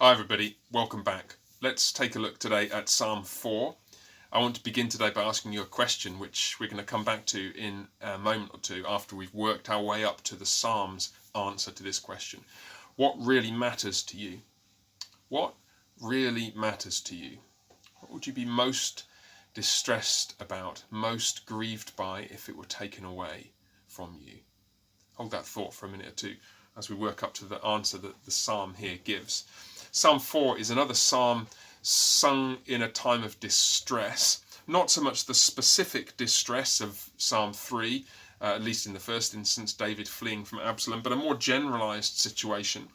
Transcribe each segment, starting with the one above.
Hi everybody, welcome back. Let's take a look today at Psalm 4. I want to begin today by asking you a question which we're going to come back to in a moment or two after we've worked our way up to the Psalm's answer to this question. What really matters to you? What really matters to you? What would you be most distressed about, most grieved by if it were taken away from you? Hold that thought for a minute or two as we work up to the answer that the psalm here gives. Psalm 4 is another psalm sung in a time of distress, not so much the specific distress of Psalm 3, at least in the first instance, David fleeing from Absalom, but a more generalized situation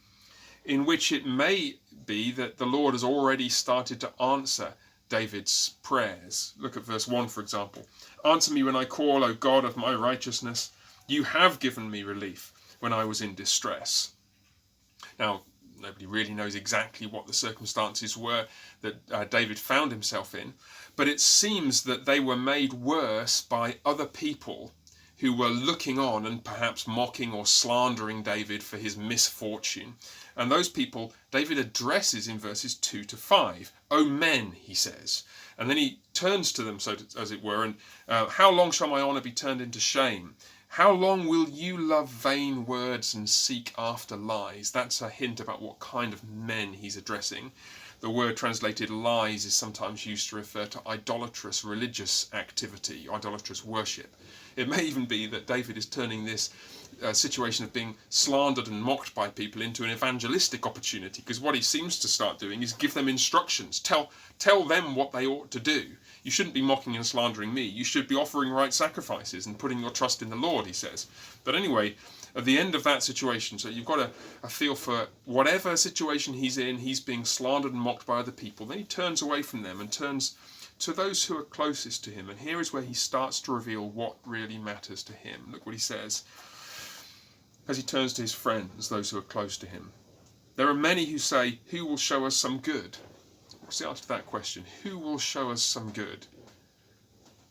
in which it may be that the Lord has already started to answer David's prayers. Look at verse 1, for example. Answer me when I call, O God of my righteousness. You have given me relief when I was in distress. Now, nobody really knows exactly what the circumstances were that David found himself in, but it seems that they were made worse by other people who were looking on and perhaps mocking or slandering David for his misfortune. And those people David addresses in verses 2 to 5. O men, he says. And then he turns to them, as it were, and how long shall my honour be turned into shame? How long will you love vain words and seek after lies? That's a hint about what kind of men he's addressing. The word translated lies is sometimes used to refer to idolatrous religious activity, idolatrous worship. It may even be that David is turning this situation of being slandered and mocked by people into an evangelistic opportunity, because what he seems to start doing is give them instructions, tell them what they ought to do. You shouldn't be mocking and slandering me. You should be offering right sacrifices and putting your trust in the Lord, he says. But anyway, at the end of that situation, so you've got a feel for whatever situation he's in, he's being slandered and mocked by other people. Then he turns away from them and turns to those who are closest to him. And here is where he starts to reveal what really matters to him. Look what he says as he turns to his friends, those who are close to him. There are many who say, who will show us some good? What's the answer to that question? Who will show us some good?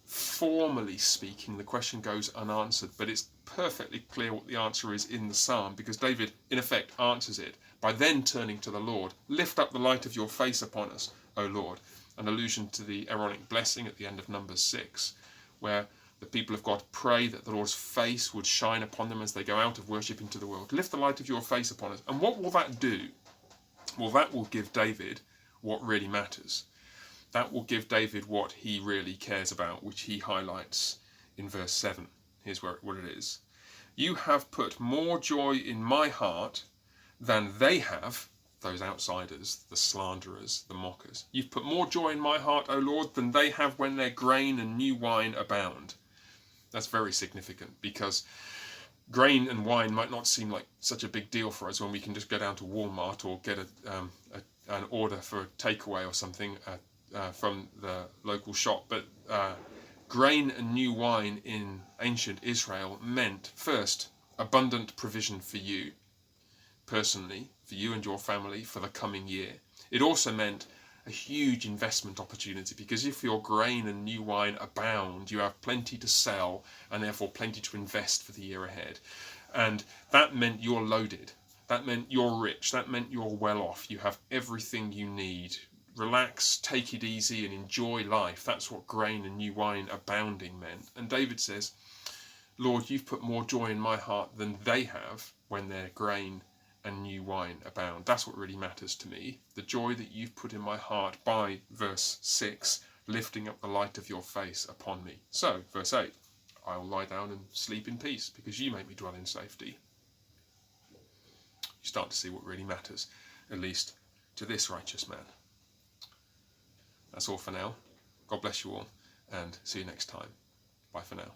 Formally speaking, the question goes unanswered, but it's perfectly clear what the answer is in the psalm, because David, in effect, answers it by then turning to the Lord. Lift up the light of your face upon us, O Lord. An allusion to the Aaronic blessing at the end of Numbers 6, where the people of God pray that the Lord's face would shine upon them as they go out of worship into the world. Lift the light of your face upon us. And what will that do? Well, that will give David what really matters. That will give David what he really cares about, which he highlights in verse 7. Here's what it is. You have put more joy in my heart than they have, those outsiders, the slanderers, the mockers. You've put more joy in my heart, O Lord, than they have when their grain and new wine abound. That's very significant, because grain and wine might not seem like such a big deal for us when we can just go down to Walmart or get an order for a takeaway or something from the local shop. But grain and new wine in ancient Israel meant, first, abundant provision for you personally, for you and your family for the coming year. It also meant a huge investment opportunity, because if your grain and new wine abound, you have plenty to sell and therefore plenty to invest for the year ahead. And that meant you're loaded. That meant you're rich. That meant you're well off. You have everything you need. Relax, take it easy, and enjoy life. That's what grain and new wine abounding meant. And David says, Lord, you've put more joy in my heart than they have when their grain and new wine abound. That's what really matters to me. The joy that you've put in my heart by, verse 6, lifting up the light of your face upon me. So, verse 8, I will lie down and sleep in peace, because you make me dwell in safety. You start to see what really matters, at least to this righteous man. That's all for now. God bless you all, and see you next time. Bye for now.